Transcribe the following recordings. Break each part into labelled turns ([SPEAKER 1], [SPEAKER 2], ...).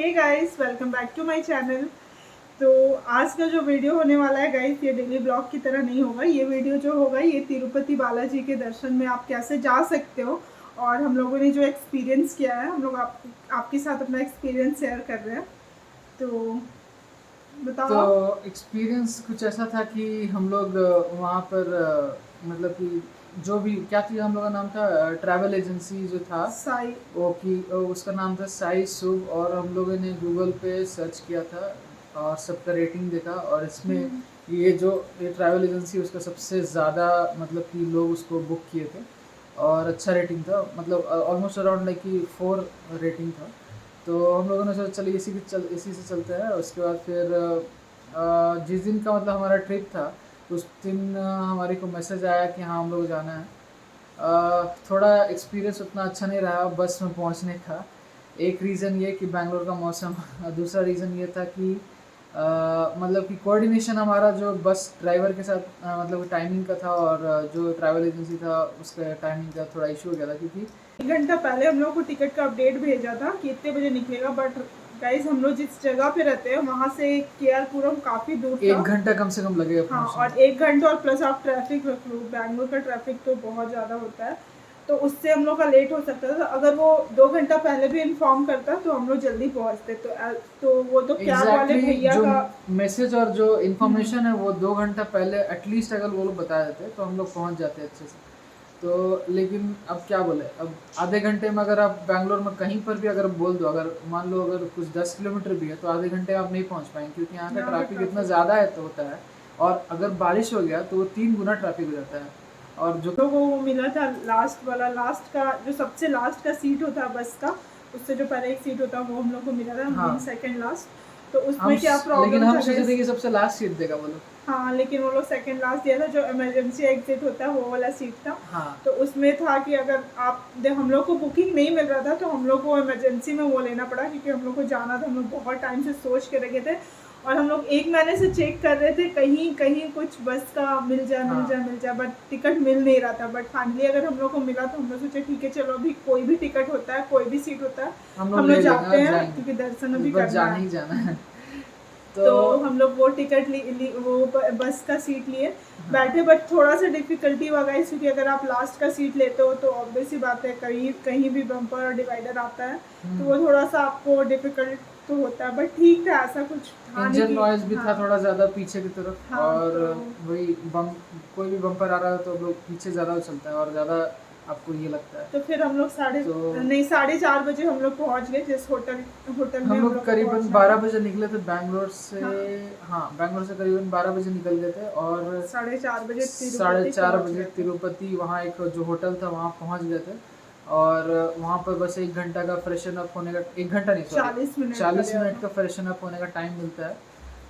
[SPEAKER 1] Hey guys, welcome back to my channel. तो आज का जो वीडियो होने वाला है गाइस, ये डेली ब्लॉग की तरह नहीं होगा। ये वीडियो जो होगा ये तिरुपति बालाजी के दर्शन में आप कैसे जा सकते हो और हम लोगों ने जो एक्सपीरियंस किया है, हम लोग आपके साथ अपना एक्सपीरियंस शेयर कर रहे हैं। तो बताओ
[SPEAKER 2] तो
[SPEAKER 1] आप।
[SPEAKER 2] एक्सपीरियंस कुछ ऐसा था कि हम लोग वहाँ पर मतलब कि जो भी क्या चीज़ हम लोग का नाम था, ट्रैवल एजेंसी जो था
[SPEAKER 1] साई।
[SPEAKER 2] वो कि उसका नाम था साई शुभ। और हम लोगों ने गूगल पे सर्च किया था और सबका रेटिंग देखा, और इसमें ये ट्रैवल एजेंसी उसका सबसे ज़्यादा मतलब कि लोग उसको बुक किए थे और अच्छा रेटिंग था, मतलब ऑलमोस्ट अराउंड लाइक कि 4 रेटिंग था। तो हम लोगों ने सोचा चलिए इसी से चलते हैं। उसके बाद फिर जिस दिन का मतलब हमारा ट्रिप था उस दिन हमारे को मैसेज आया कि हाँ हम लोग जाना है। थोड़ा एक्सपीरियंस उतना अच्छा नहीं रहा बस में पहुंचने का। एक रीज़न ये कि बैंगलोर का मौसम दूसरा रीज़न ये था कि मतलब कि कोऑर्डिनेशन हमारा जो बस ड्राइवर के साथ मतलब टाइमिंग का था, और जो ट्रैवल एजेंसी था उसका टाइमिंग का थोड़ा इशू हो गया था, क्योंकि
[SPEAKER 1] 1 घंटा पहले हम लोग को टिकट का अपडेट भेजा था कि इतने बजे निकलेगा, बट गाइस हम लोग जिस जगह पे रहते हैं वहाँ से केआरपुरम काफ़ी दूर था।
[SPEAKER 2] 1 घंटा कम से कम लगेगा
[SPEAKER 1] हाँ,
[SPEAKER 2] पहुंचने
[SPEAKER 1] और
[SPEAKER 2] में।
[SPEAKER 1] 1 घंटा और प्लस आप ट्रैफिक रख लो, बैंगलोर का ट्रैफिक तो बहुत ज़्यादा होता है। तो उससे हम लोग का लेट हो सकता था। अगर वो 2 घंटा पहले भी इन्फॉर्म करता तो हम लोग जल्दी पहुँचते। तो वो तो कैब वाले
[SPEAKER 2] एग्जैक्टली
[SPEAKER 1] भैया
[SPEAKER 2] जो
[SPEAKER 1] का।
[SPEAKER 2] मैसेज और जो इन्फॉर्मेशन है वो 2 घंटा पहले एटलीस्ट अगर वो लोग बता देते तो हम लोग पहुंच जाते अच्छे से। तो लेकिन अब क्या बोले, अब आधे घंटे में अगर आप बैंगलोर में कहीं पर भी अगर बोल दो, अगर मान लो अगर कुछ 10 किलोमीटर भी है तो आधे घंटे में आप नहीं पहुंच पाएंगे, क्योंकि यहाँ का
[SPEAKER 1] यहाँ का
[SPEAKER 2] ट्रैफिक इतना
[SPEAKER 1] ट्रैफिक
[SPEAKER 2] ज़्यादा है तो होता है। और अगर बारिश हो गया तो वो 3 गुना ट्रैफिक हो जाता है। और जो
[SPEAKER 1] लोगों को वो मिला था लास्ट वाला, लास्ट का जो सबसे लास्ट का सीट होता है बस का, उससे जो पहले एक सीट होता है वो हम लोग को मिला था,
[SPEAKER 2] हाँ,
[SPEAKER 1] मीन सेकंड लास्ट। तो उसमें क्या
[SPEAKER 2] लेकिन
[SPEAKER 1] प्रॉब्लम
[SPEAKER 2] हम
[SPEAKER 1] था
[SPEAKER 2] सोचे थे
[SPEAKER 1] गैस।
[SPEAKER 2] कि सबसे लास्ट सीट देगा वो लोग।
[SPEAKER 1] हाँ, लेकिन वो लोग सेकंड लास्ट दिया था, जो इमरजेंसी एग्जिट होता है वो वाला सीट था।
[SPEAKER 2] हाँ,
[SPEAKER 1] तो उसमें था कि अगर हम लोग को बुकिंग नहीं मिल रहा था तो हम लोग को इमरजेंसी में वो लेना पड़ा, क्योंकि हम लोग को जाना था। हम लोग बहुत टाइम से सोच के रखे थे और हम लोग 1 महीने से चेक कर रहे थे कहीं कहीं कुछ बस का मिल जाए मिल
[SPEAKER 2] हाँ,
[SPEAKER 1] जाए मिल जाए, बट टिकट मिल नहीं रहा था। बट फाइनली अगर हम लोग को मिला तो हम लोग सोचे ठीक है, चलो अभी कोई भी टिकट होता है, कोई भी सीट होता है,
[SPEAKER 2] हम लोग
[SPEAKER 1] हम लोग
[SPEAKER 2] ले लेंगे
[SPEAKER 1] जाते
[SPEAKER 2] और
[SPEAKER 1] हैं
[SPEAKER 2] जाएंगे,
[SPEAKER 1] क्योंकि दर्शन
[SPEAKER 2] इस
[SPEAKER 1] अभी
[SPEAKER 2] बार
[SPEAKER 1] करना
[SPEAKER 2] जाना ही जाना
[SPEAKER 1] है।
[SPEAKER 2] है। तो
[SPEAKER 1] तो हम लोग वो टिकट वो बस का सीट लिए
[SPEAKER 2] हाँ,
[SPEAKER 1] बैठे। बट थोड़ा सा डिफिकल्टी हुआ गाइस, क्योंकि अगर आप लास्ट का सीट लेते हो तो ऑब्वियस ही बात है, कहीं कहीं भी बम्पर और डिवाइडर आता है तो वो थोड़ा सा आपको डिफिकल्ट तो होता है। बट ठीक था, ऐसा कुछ था नहीं
[SPEAKER 2] इंजन
[SPEAKER 1] कि।
[SPEAKER 2] नॉइज़ भी
[SPEAKER 1] हाँ।
[SPEAKER 2] था थोड़ा ज़्यादा पीछे की तरफ,
[SPEAKER 1] हाँ
[SPEAKER 2] और
[SPEAKER 1] तो
[SPEAKER 2] वही बम कोई भी बम्पर आ रहा है तो लोग पीछे ज़्यादा चलता है और ज़्यादा आपको ये लगता है।
[SPEAKER 1] फिर हम लोग साढ़े
[SPEAKER 2] तो
[SPEAKER 1] नहीं 4:30 बजे हम लोग पहुंच गए जिस होटल होटल में
[SPEAKER 2] हम
[SPEAKER 1] हम
[SPEAKER 2] लोग
[SPEAKER 1] लोग को
[SPEAKER 2] करीबन
[SPEAKER 1] पहुंचना
[SPEAKER 2] 12
[SPEAKER 1] था।
[SPEAKER 2] बजे निकले थे बैंगलोर से।
[SPEAKER 1] हाँ,
[SPEAKER 2] हाँ, बैंगलोर से करीबन 12 बजे निकल गए थे, और
[SPEAKER 1] 4:30 बजे
[SPEAKER 2] साढ़े
[SPEAKER 1] तिरुपति
[SPEAKER 2] चार
[SPEAKER 1] पहुंच
[SPEAKER 2] बजे
[SPEAKER 1] गए थे।
[SPEAKER 2] तिरुपति वहाँ एक जो होटल था वहाँ पहुँच गए थे। और वहाँ पर बस 1 घंटा का फ्रेशन अप होने का, 1 घंटा नहीं सॉरी,
[SPEAKER 1] 40 मिनट का
[SPEAKER 2] 40 मिनट का फ्रेशन अप होने का टाइम मिलता है।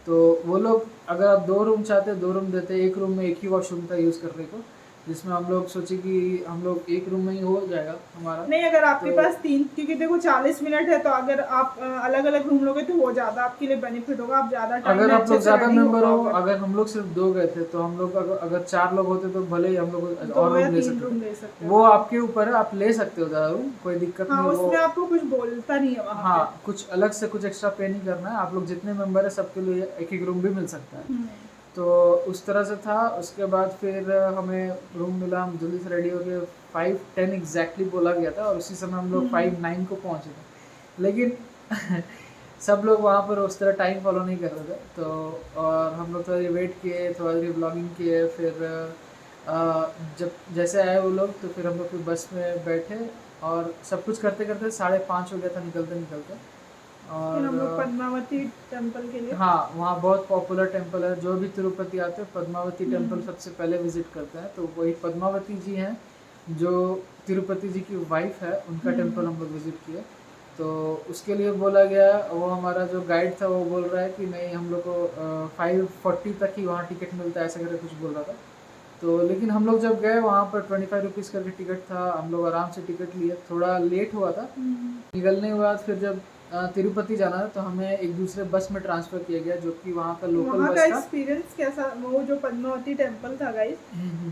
[SPEAKER 2] तो वो लोग अगर आप 2 रूम चाहते हैं 2 रूम देते हैं, एक रूम में एक ही वॉशरूम था यूज़ करने को, जिसमें हम लोग सोचे कि हम लोग एक रूम में ही हो जाएगा हमारा।
[SPEAKER 1] नहीं, अगर आपके
[SPEAKER 2] तो
[SPEAKER 1] पास तीन, क्योंकि देखो 40 मिनट है, तो अगर आप अलग अलग रूम लोगे तो वो ज़्यादा आपके लिए बेनिफिट होगा, आप ज़्यादा टाइम
[SPEAKER 2] अगर
[SPEAKER 1] में
[SPEAKER 2] आप
[SPEAKER 1] अच्छे
[SPEAKER 2] लोग
[SPEAKER 1] से
[SPEAKER 2] ज़्यादा
[SPEAKER 1] रेडी हो
[SPEAKER 2] मेंबर हो,
[SPEAKER 1] पाओगे।
[SPEAKER 2] अगर हम लोग सिर्फ 2 गए थे तो हम लोग अगर 4 लोग होते तो भले ही हम लोग
[SPEAKER 1] दो
[SPEAKER 2] और
[SPEAKER 1] या
[SPEAKER 2] रूम ले
[SPEAKER 1] तीन
[SPEAKER 2] सकते थे।
[SPEAKER 1] रूम ले सकते हो,
[SPEAKER 2] वो
[SPEAKER 1] हाँ।
[SPEAKER 2] आपके ऊपर है, आप ले सकते हो ज़्यादा रूम, कोई दिक्कत
[SPEAKER 1] हाँ,
[SPEAKER 2] नहीं है वो।
[SPEAKER 1] उसमें आपको कुछ बोलता नहीं है वहाँ पे।
[SPEAKER 2] हाँ, कुछ अलग से कुछ एक्स्ट्रा पे नहीं करना है, आप लोग जितने मेंबर है सबके लिए एक एक रूम भी मिल सकता है। तो उस तरह से था। उसके बाद फिर हमें रूम मिला, हम जल्दी से रेडी हो गए। 5:10 एग्जैक्टली बोला गया था और उसी समय हम लोग 5:09 को पहुँचे थे। लेकिन सब लोग वहाँ पर उस तरह टाइम फॉलो नहीं कर रहे थे। तो और हम लोग थोड़ा देर वेट किए, थोड़ा देर ब्लॉगिंग किए, फिर जब जैसे आए वो लोग तो फिर हम लोग फिर बस में बैठे, और सब कुछ करते करते 5:30 हो गया था निकलते निकलते।
[SPEAKER 1] फिर हम लोग
[SPEAKER 2] और
[SPEAKER 1] पद्मावती टेम्पल के लिए।
[SPEAKER 2] हाँ, वहाँ बहुत पॉपुलर टेम्पल है, जो भी तिरुपति आते हैं पद्मावती टेम्पल सबसे पहले विजिट करते हैं। तो वही पद्मावती जी हैं जो तिरुपति जी की वाइफ है, उनका टेम्पल हम लोग विजिट किए। तो उसके लिए बोला गया, वो हमारा जो गाइड था वो बोल रहा है कि नहीं हम लोग को 5:40 तक ही वहाँ टिकट मिलता है, ऐसा करके कुछ बोल रहा था। तो लेकिन हम लोग जब गए वहाँ पर 25 रुपीज़ करके टिकट था, हम लोग आराम से टिकट लिए, थोड़ा लेट हुआ था। निकलने के बाद फिर जब तिरुपति जाना था, तो हमें एक दूसरे बस में ट्रांसफ़र किया गया, जो कि वहाँ का लोकल
[SPEAKER 1] वहाँ
[SPEAKER 2] बस
[SPEAKER 1] का
[SPEAKER 2] था।
[SPEAKER 1] एक्सपीरियंस कैसा, वो जो पद्मावती टेम्पल था गाइस,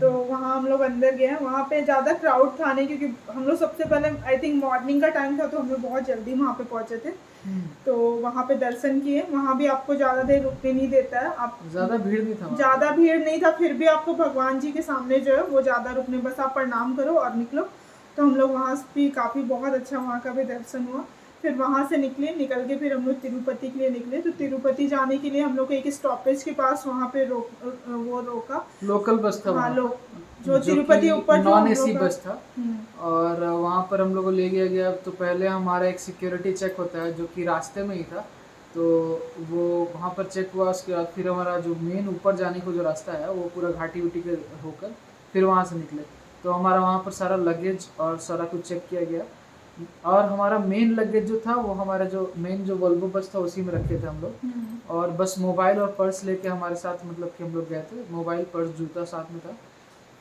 [SPEAKER 1] तो
[SPEAKER 2] हम्म।
[SPEAKER 1] वहाँ हम लोग अंदर गए। वहाँ पे ज़्यादा क्राउड था नहीं, क्योंकि हम लोग सबसे पहले आई थिंक मॉर्निंग का टाइम था, तो हम लोग बहुत जल्दी वहाँ पे पहुँचे थे।
[SPEAKER 2] हम्म।
[SPEAKER 1] तो वहाँ पे दर्शन किए। वहाँ भी आपको ज़्यादा देर रुकने नहीं देता है, आप
[SPEAKER 2] ज़्यादा भीड़ नहीं था वहाँ
[SPEAKER 1] ज़्यादा
[SPEAKER 2] पे।
[SPEAKER 1] भीड़ नहीं था, फिर भी आपको भगवान जी के सामने जो है वो ज़्यादा रुकने, बस आप प्रणाम करो और निकलो। तो हम लोग वहाँ भी काफ़ी बहुत अच्छा वहाँ का भी दर्शन हुआ। फिर वहाँ से निकल के फिर हम लोग तिरुपति के लिए निकले। तो तिरुपति जाने के लिए हम लोग एक स्टॉपेज के पास वहाँ पे वो रोका।
[SPEAKER 2] लोकल बस था
[SPEAKER 1] हाँ
[SPEAKER 2] वहाँ
[SPEAKER 1] लोग,
[SPEAKER 2] पर,
[SPEAKER 1] जो
[SPEAKER 2] जो कि
[SPEAKER 1] तिरुपति ऊपर जो
[SPEAKER 2] नॉन
[SPEAKER 1] हम
[SPEAKER 2] एसी
[SPEAKER 1] लोग का।
[SPEAKER 2] बस था। और वहाँ पर हम लोग को ले गया गया, तो पहले हमारा एक सिक्योरिटी चेक होता है जो कि रास्ते में ही था। तो वो वहाँ पर चेक हुआ, उसके बाद फिर हमारा जो मेन ऊपर जाने को जो रास्ता है वो पूरा घाटी उटी के होकर फिर वहाँ से निकले। तो हमारा वहाँ पर सारा लगेज और सारा कुछ चेक किया गया। और हमारा मेन लगेज जो था वो हमारा जो मेन जो वोल्वो बस था उसी में रखे थे हम लोग। और बस मोबाइल और पर्स लेके हमारे साथ, मतलब कि हम लोग गए थे, मोबाइल पर्स जूता साथ में था।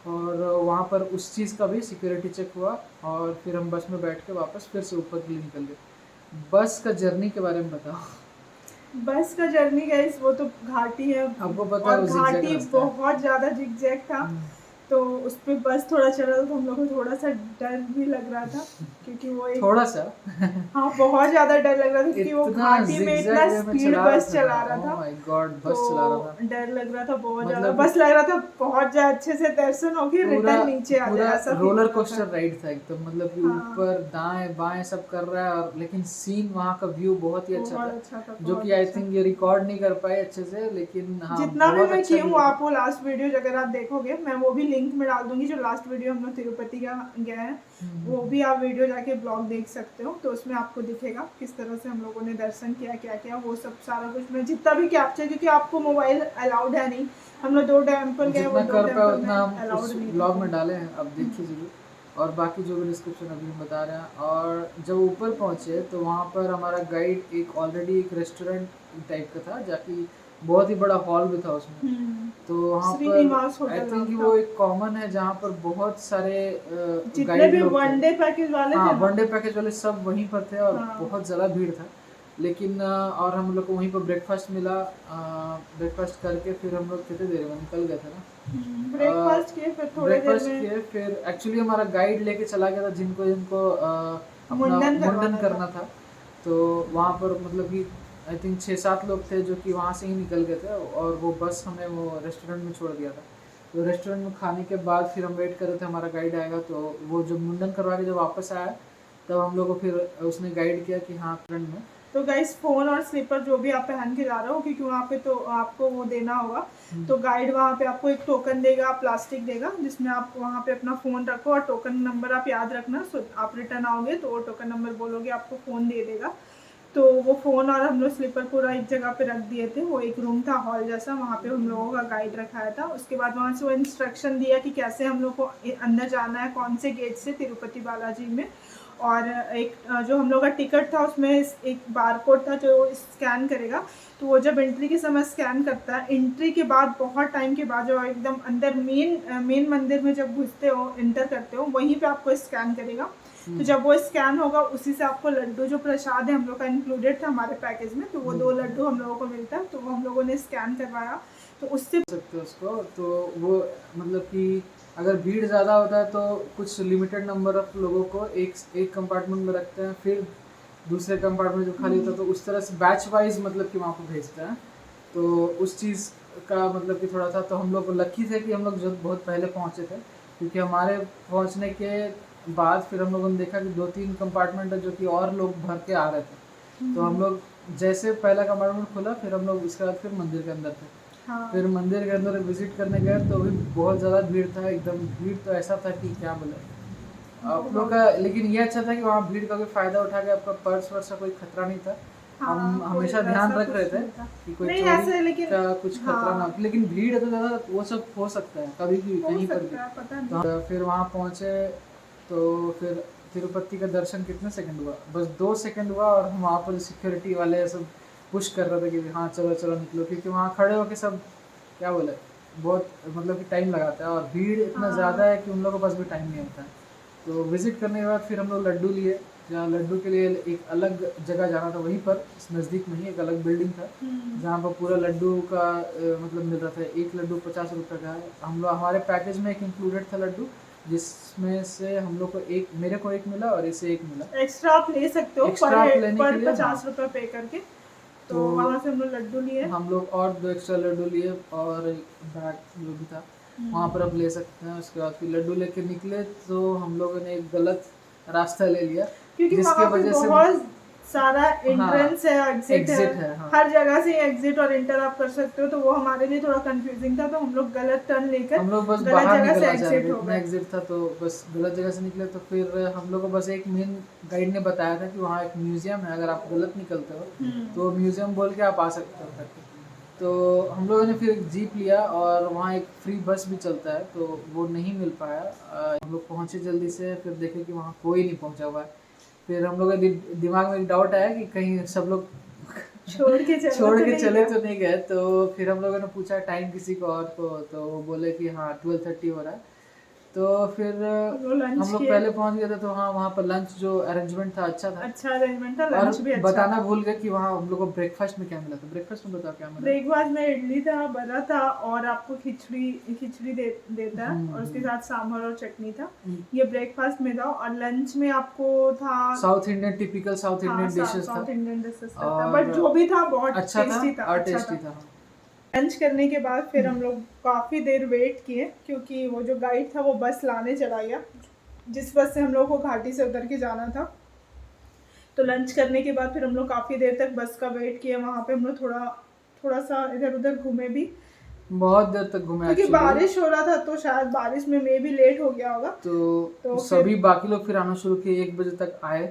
[SPEAKER 2] और वहाँ पर उस चीज़ का भी सिक्योरिटी चेक हुआ, और फिर हम बस में बैठ के वापस फिर से ऊपर के लिए निकल गए। बस का जर्नी के बारे में बताओ।
[SPEAKER 1] बस का जर्नी गाइस, वो तो घाटी है,
[SPEAKER 2] आपको पता है
[SPEAKER 1] और
[SPEAKER 2] वो जिगजैग
[SPEAKER 1] घाटी
[SPEAKER 2] रास्ता है।
[SPEAKER 1] बहुत ज़्यादा जिगजैग था।
[SPEAKER 2] हम्म।
[SPEAKER 1] तो उस पे बस थोड़ा चला तो हम लोग को थोड़ा सा डर भी लग रहा था, क्योंकि वो एक,
[SPEAKER 2] थोड़ा सा।
[SPEAKER 1] हाँ बहुत ज़्यादा डर लग रहा था, क्योंकि वो
[SPEAKER 2] इतना
[SPEAKER 1] घाटी में
[SPEAKER 2] जिगजैग
[SPEAKER 1] इतना
[SPEAKER 2] वे में
[SPEAKER 1] स्पीड
[SPEAKER 2] चला रहा
[SPEAKER 1] बस
[SPEAKER 2] था ना,
[SPEAKER 1] चला रहा
[SPEAKER 2] ओह
[SPEAKER 1] था।
[SPEAKER 2] माय गॉड,
[SPEAKER 1] तो
[SPEAKER 2] बस चला रहा था।
[SPEAKER 1] डर लग रहा था बहुत ज़्यादा।
[SPEAKER 2] मतलब कि
[SPEAKER 1] बस लग रहा था बहुत ज़्यादा अच्छे से दर्शन हो गए,
[SPEAKER 2] पूरा
[SPEAKER 1] रिटर्न नीचे आ
[SPEAKER 2] पूरा
[SPEAKER 1] जाए, ऐसा फील
[SPEAKER 2] रोलर
[SPEAKER 1] हो रहा
[SPEAKER 2] कोस्टर
[SPEAKER 1] था।
[SPEAKER 2] राइड था एकदम, मतलब कि
[SPEAKER 1] हाँ
[SPEAKER 2] ऊपर दाएं बाएं सब कर रहा है। और लेकिन सीन वहाँ का व्यू बहुत ही अच्छा
[SPEAKER 1] बहुत
[SPEAKER 2] था,
[SPEAKER 1] अच्छा था,
[SPEAKER 2] जो
[SPEAKER 1] बहुत
[SPEAKER 2] कि आई
[SPEAKER 1] अच्छा।
[SPEAKER 2] थिंक ये रिकॉर्ड नहीं कर पाए अच्छे से, लेकिन हाँ
[SPEAKER 1] जितना भी
[SPEAKER 2] बहुत
[SPEAKER 1] मैं
[SPEAKER 2] अच्छा
[SPEAKER 1] की हूँ,
[SPEAKER 2] व्यू था।
[SPEAKER 1] आप वो लास्ट वीडियो अगर आप देखोगे, मैं वो भी लिंक में डाल दूंगी, जो लास्ट वीडियो हम लोग तिरुपति का गए हैं, वो भी आप वीडियो जाके ब्लॉग देख सकते हो। तो उसमें आपको दिखेगा किस तरह से हम लोगों ने दर्शन किया, क्या क्या, वो सब सारा कुछ मैं जितना भी कैप्चर, क्योंकि आपको मोबाइल अलाउड है नहीं। हम लोग 2 टेम्पल गए, वो
[SPEAKER 2] जितना
[SPEAKER 1] 2
[SPEAKER 2] कर पाए
[SPEAKER 1] टेम्पल में
[SPEAKER 2] उतना हम
[SPEAKER 1] अलाउड
[SPEAKER 2] उस
[SPEAKER 1] नहीं था
[SPEAKER 2] ब्लॉग में
[SPEAKER 1] फोन।
[SPEAKER 2] डाले हैं, आप देखिए जरूर। और बाकी जो भी डिस्क्रिप्शन अभी हम बता रहे हैं। और जब ऊपर पहुँचे तो वहाँ पर हमारा गाइड एक ऑलरेडी एक रेस्टोरेंट टाइप का था, जाकि बहुत ही बड़ा हॉल भी था उसमें। तो वहाँ पर
[SPEAKER 1] श्रीनिवास
[SPEAKER 2] आई
[SPEAKER 1] होटल
[SPEAKER 2] थिंक
[SPEAKER 1] नाम था।
[SPEAKER 2] वो एक कॉमन है जहाँ पर बहुत सारे
[SPEAKER 1] जितने
[SPEAKER 2] गाइड
[SPEAKER 1] भी
[SPEAKER 2] लोग थे।
[SPEAKER 1] वनडे पैकेज वाले
[SPEAKER 2] हाँ,
[SPEAKER 1] थे ना।
[SPEAKER 2] वनडे पैकेज वाले सब वहीं पर थे और
[SPEAKER 1] हाँ
[SPEAKER 2] बहुत ज़्यादा भीड़ था। लेकिन और हम लोग को वहीं पर ब्रेकफास्ट मिला। ब्रेकफास्ट करके फिर हम लोग कितने देर में निकल गए थे ना।
[SPEAKER 1] ब्रेकफास्ट किए, फिर थोड़े देर
[SPEAKER 2] ब्रेकफास्ट
[SPEAKER 1] में
[SPEAKER 2] किए, फिर एक्चुअली हमारा गाइड लेके चला गया था जिनको जिनको अपना
[SPEAKER 1] मुंडन
[SPEAKER 2] मुंडन
[SPEAKER 1] करवाना था।
[SPEAKER 2] करना था। तो वहाँ पर मतलब कि आई थिंक 6-7 लोग थे जो कि वहाँ से ही निकल गए थे, और वो बस हमें वो रेस्टोरेंट में छोड़ दिया था। तो रेस्टोरेंट में खाने के बाद फिर हम वेट कर रहे थे हमारा गाइड आएगा। तो वो जब मुंडन करवा के जब वापस आया, तब हम लोग को फिर उसने गाइड किया कि हाँ फ्रेंड में।
[SPEAKER 1] तो गाइस, फोन और स्लीपर जो भी आप पहन के जा रहे हो, क्योंकि वहाँ पे तो आपको वो देना होगा। तो गाइड वहाँ पे आपको एक टोकन देगा, प्लास्टिक देगा, जिसमें आप वहाँ पे अपना फ़ोन रखो, और टोकन नंबर आप याद रखना। सो आप रिटर्न आओगे तो वो टोकन नंबर बोलोगे, आपको फ़ोन दे देगा। तो वो फ़ोन और हम लोग स्लीपर पूरा एक जगह पे रख दिए थे। वो एक रूम था हॉल जैसा, वहाँ पे हम लोगों का गाइड रखाया था। उसके बाद वहाँ से वो इंस्ट्रक्शन दिया कि कैसे हम लोग को अंदर जाना है, कौन से गेट से तिरुपति बालाजी में। और एक जो हम लोग का टिकट था, उसमें एक बारकोड था जो स्कैन करेगा। तो वो जब एंट्री के समय स्कैन करता है, एंट्री के बाद बहुत टाइम के बाद जो एकदम अंदर मेन मंदिर में जब घुसते हो, एंटर करते हो, वहीं पे आपको स्कैन करेगा। तो जब वो स्कैन होगा, उसी से आपको लड्डू, जो प्रसाद है हम लोग का इंक्लूडेड था हमारे पैकेज में, तो वो 2 लड्डू हम लोगों को मिलता है। तो वो हम लोगों ने स्कैन करवाया। तो उससे
[SPEAKER 2] सकते हो उसको। तो वो मतलब कि अगर भीड़ ज़्यादा होता है तो कुछ लिमिटेड नंबर ऑफ लोगों को एक कंपार्टमेंट में रखते हैं, फिर दूसरे कंपार्टमेंट जो खाली होता है तो उस तरह से बैच वाइज मतलब कि वहाँ पर भेजते हैं। तो उस चीज़ का मतलब कि थोड़ा था। तो हम लोग लकी थे कि हम लोग जो बहुत पहले पहुँचे थे, क्योंकि हमारे पहुँचने के बाद फिर हम लोगों ने देखा कि 2-3 कंपार्टमेंट है जो कि और लोग भर के आ रहे थे। तो हम लोग जैसे पहला कंपार्टमेंट खुला, फिर हम लोग उसके बाद फिर मंदिर के अंदर थे।
[SPEAKER 1] हाँ
[SPEAKER 2] फिर मंदिर के अंदर विजिट करने गए तो भी बहुत ज़्यादा भीड़ था, एकदम भीड़ तो ऐसा था कि क्या बोले आप लोग का। लेकिन ये अच्छा था कि वहाँ भीड़ का कोई फ़ायदा उठा के आपका पर्स वर्स का कोई खतरा नहीं था। हम
[SPEAKER 1] हाँ, कोई
[SPEAKER 2] हमेशा ध्यान
[SPEAKER 1] वैसा
[SPEAKER 2] रख रहे
[SPEAKER 1] कुछ
[SPEAKER 2] थे
[SPEAKER 1] नहीं था।
[SPEAKER 2] कि कोई
[SPEAKER 1] नहीं
[SPEAKER 2] चोरी
[SPEAKER 1] ऐसे, लेकिन
[SPEAKER 2] का कुछ खतरा ना हो।
[SPEAKER 1] हाँ
[SPEAKER 2] लेकिन भीड़ है तो ज़्यादा वो सब हो सकता है कभी भी
[SPEAKER 1] हो
[SPEAKER 2] कहीं पर भी।
[SPEAKER 1] सकता है, पता नहीं।
[SPEAKER 2] तो फिर वहाँ पहुँचे तो फिर तिरुपति का दर्शन कितने सेकंड हुआ, बस 2 सेकंड हुआ। और हम वहाँ पर सिक्योरिटी वाले सब पुश कर रहे थे कि हाँ चलो चलो निकलो, क्योंकि वहाँ खड़े होके सब क्या बोले बहुत मतलब कि टाइम लगाता है, और भीड़ इतना ज़्यादा
[SPEAKER 1] हाँ
[SPEAKER 2] है कि उन लोगों के पास भी टाइम नहीं होता है। तो विज़िट करने के बाद फिर हम लोग लड्डू लिए। जहाँ लड्डू के लिए एक अलग जगह जाना था, वहीं पर इस नज़दीक में ही एक अलग बिल्डिंग था जहाँ पर पूरा लड्डू का मतलब मिल रहा था। एक लड्डू 50 रुपये का है। हम लोग हमारे पैकेज में एक इंक्लूडेड था लड्डू, जिसमें से हम लोग को एक, मेरे को एक मिला और इसे एक मिला।
[SPEAKER 1] एक्स्ट्रा आप ले सकते हो
[SPEAKER 2] एक्स्ट्रा आप लेने के लिए
[SPEAKER 1] 50 रुपये पे करके। तो वहाँ से हम लोग लड्डू लिए,
[SPEAKER 2] हम लोग और 2 एक्स्ट्रा लड्डू लिए और एक बैग जो भी था वहाँ पर आप ले सकते हैं। उसके बाद फिर लड्डू लेके निकले तो हम लोगों ने एक गलत रास्ता ले लिया,
[SPEAKER 1] क्योंकि
[SPEAKER 2] जिसके वजह से
[SPEAKER 1] बहुत सारा एंट्रेंस है, एग्जिट है,
[SPEAKER 2] हाँ।
[SPEAKER 1] हर जगह से एग्जिट और इंटर आप कर सकते हो, तो वो हमारे लिए थोड़ा कंफ्यूजिंग था। तो हम लोग गलत टर्न लेकर
[SPEAKER 2] हम लोग बस
[SPEAKER 1] गलत
[SPEAKER 2] बाहर
[SPEAKER 1] जगह से
[SPEAKER 2] निकलना चाह रहे
[SPEAKER 1] एग्जिट
[SPEAKER 2] थे,
[SPEAKER 1] हो
[SPEAKER 2] इतना
[SPEAKER 1] गए।
[SPEAKER 2] एग्जिट था तो बस गलत जगह से निकले। तो फिर हम लोग को बस एक मेन गाइड ने बताया था कि वहाँ एक म्यूजियम है, अगर आप गलत निकलते हो तो म्यूजियम बोल के आप आ सकते हो करके। तो हम लोगों ने फिर एक जीप लिया और वहाँ एक फ्री बस भी चलता है, तो वो नहीं मिल पाया। हम लोग पहुँचे जल्दी से, फिर देखे कि वहाँ कोई नहीं पहुँचा हुआ है। फिर हम लोग के दिमाग में एक डाउट आया कि कहीं सब लोग
[SPEAKER 1] छोड़ के
[SPEAKER 2] चले तो नहीं गए। तो फिर हम लोगों ने पूछा टाइम किसी को और को, तो वो बोले कि हाँ 12:30 हो रहा है। तो फिर हम लोग पहले पहुंच गए थे। तो हाँ, वहाँ पर लंच जो अरेंजमेंट था अच्छा
[SPEAKER 1] अरेंजमेंट था, लंच भी अच्छा
[SPEAKER 2] बताना भूल गए कि वहाँ हम लोग को ब्रेकफास्ट में क्या मिला था। ब्रेकफास्ट में बताओ क्या मिला?
[SPEAKER 1] ब्रेकफास्ट में इडली था, बड़ा था और आपको खिचड़ी देता है और उसके साथ सांभर और चटनी था। ये ब्रेकफास्ट में था। और लंच में आपको था
[SPEAKER 2] south Indian, typical south Indian dishes था,
[SPEAKER 1] बट जो भी था बहुत
[SPEAKER 2] अच्छा
[SPEAKER 1] टेस्टी था। लंच करने के बाद फिर हम लोग काफ़ी देर वेट किए, क्योंकि वो जो गाइड था वो बस लाने चला गया, जिस बस से हम लोग को घाटी से उतर के जाना था। तो लंच करने के बाद फिर हम लोग काफ़ी देर तक बस का वेट किया। वहाँ पे हम लोग थोड़ा सा इधर उधर घूमे भी,
[SPEAKER 2] बहुत देर तक घूमे,
[SPEAKER 1] क्योंकि बारिश हो रहा था तो शायद बारिश में भी लेट हो गया होगा।
[SPEAKER 2] तो सभी बाकी लोग फिर आना शुरू किए। 1 बजे तक आए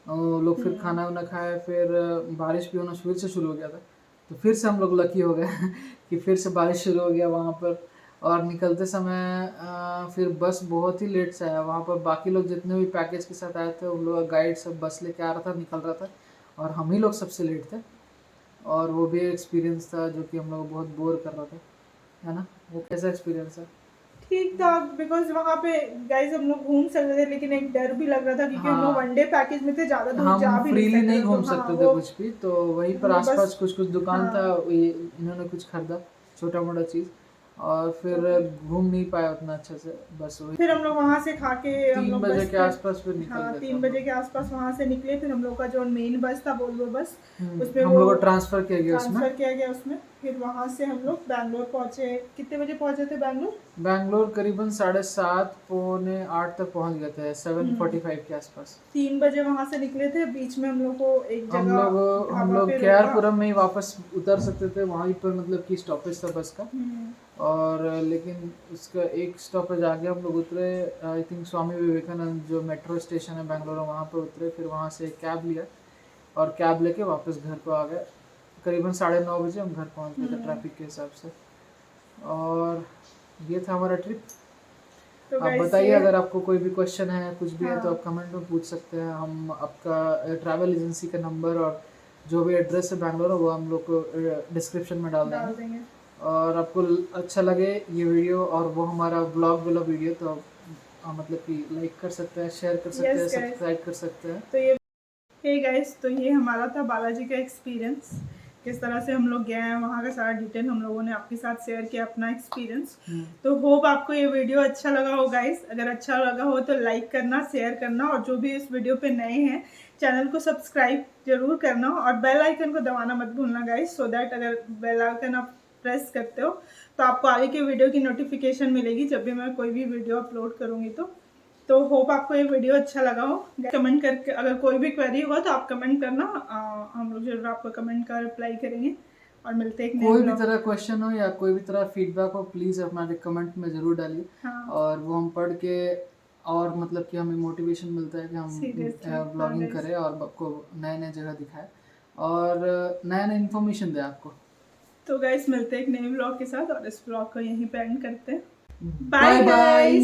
[SPEAKER 2] लोग, फिर खाना वाना खाए, फिर बारिश भी होना फिर से शुरू हो गया था। तो फिर से हम लोग लकी हो गए कि फिर से बारिश शुरू हो गया वहाँ पर। और निकलते समय फिर बस बहुत ही लेट से आया वहाँ पर। बाकी लोग जितने भी पैकेज के साथ आए थे, उन लोग गाइड सब बस लेके आ रहा था, निकल रहा था, और हम ही लोग सबसे लेट थे। और वो भी एक्सपीरियंस था जो कि हम लोग बहुत बोर कर रहा था, है ना? वो कैसा एक्सपीरियंस है?
[SPEAKER 1] ठीक था, बिकॉज वहाँ पे गाइस हम लोग घूम सकते थे, लेकिन एक डर भी लग रहा था क्योंकि हम लोग 1 डे पैकेज में थे, ज्यादा दूर जा भी
[SPEAKER 2] फ्रीली नहीं घूम
[SPEAKER 1] तो
[SPEAKER 2] सकते थे कुछ भी। तो वहीं पर आसपास कुछ दुकान था, इन्होंने कुछ खरीदा छोटा मोटा चीज़, और फिर घूम नहीं पाया उतना अच्छे से। बस वही फिर
[SPEAKER 1] हम लोग वहाँ से खा के
[SPEAKER 2] 3 बजे के आसपास फिर निकल गए।
[SPEAKER 1] 3 बजे के आसपास वहाँ से निकले। फिर हम लोग का जो मेन बस था वोल्वो बस, उसमें
[SPEAKER 2] हम लोग को ट्रांसफर किया गया
[SPEAKER 1] उसमें। फिर वहाँ से हम लोग बैंगलोर पहुँचे। कितने बजे पहुँचे थे
[SPEAKER 2] बैंगलोर? करीबन 7:30 पौने 8 तक पहुँच गए थे, 7:45 के आसपास।
[SPEAKER 1] 3 बजे वहाँ से निकले थे। बीच में हम लोग को एक जगह
[SPEAKER 2] हम लोग केआरपुरम में ही वापस उतर सकते थे, वहीं पर मतलब कि स्टॉपेज था बस का। और लेकिन उसका एक स्टॉपेज आगे हम लोग उतरे, आई थिंक स्वामी विवेकानंद जो मेट्रो स्टेशन है बैंगलोर, वहाँ पर उतरे। फिर वहाँ से कैब लिया और कैब लेके वापस घर को आ गए। करीबन 9:30 बजे हम घर पहुँच गए थे ट्रैफिक के हिसाब से। और ये था हमारा ट्रिप। तो आप बताइए, अगर आपको कोई भी क्वेश्चन है, कुछ भी है, तो आप कमेंट में पूछ सकते हैं। हम आपका ट्रैवल एजेंसी का नंबर और जो भी एड्रेस है बैंगलोर, वो हम लोग को डिस्क्रिप्शन में डाल देंगे। और आपको अच्छा लगे ये वीडियो और वो हमारा ब्लॉग वाला वीडियो, तो आप मतलब कि लाइक कर सकते हैं, शेयर कर सकते हैं, सब्सक्राइब कर सकते हैं। तो
[SPEAKER 1] हे गाइस, तो ये हमारा था बालाजी का एक्सपीरियंस, किस तरह से हम लोग गए हैं, वहाँ का सारा डिटेल हम लोगों ने आपके साथ शेयर किया, अपना एक्सपीरियंस। तो होप आपको ये वीडियो अच्छा लगा हो गाइस। अगर अच्छा लगा हो तो लाइक करना, शेयर करना, और जो भी इस वीडियो पे नए हैं चैनल को सब्सक्राइब जरूर करना, और बेल आइकन को दबाना मत भूलना गाइस, सो दैट अगर बेल आइकन आप प्रेस करते हो तो आपको आगे के वीडियो की नोटिफिकेशन मिलेगी जब भी मैं कोई भी वीडियो अपलोड करूँगी। तो होप आपको ये वीडियो अच्छा लगा हो। कमेंट करके अगर कोई भी क्वेरी होगा तो आप कमेंट करना, हम लोग जरूर आपको कमेंट का रिप्लाई करेंगे। और मिलते हैं
[SPEAKER 2] कोई भी तरह क्वेश्चन हो या कोई भी तरह फीडबैक हो, प्लीज़ हमारे कमेंट में ज़रूर डालिए। और वो हम पढ़ के और मतलब कि हमें मोटिवेशन मिलता है कि हम ब्लॉगिंग करें और आपको नए नए जगह दिखाएं और नया नया इन्फॉर्मेशन दें आपको।
[SPEAKER 1] तो गाइस, मिलते हैं एक नए ब्लॉग के साथ, और इस ब्लॉग को यहीं पे एंड करते हैं। Bye bye.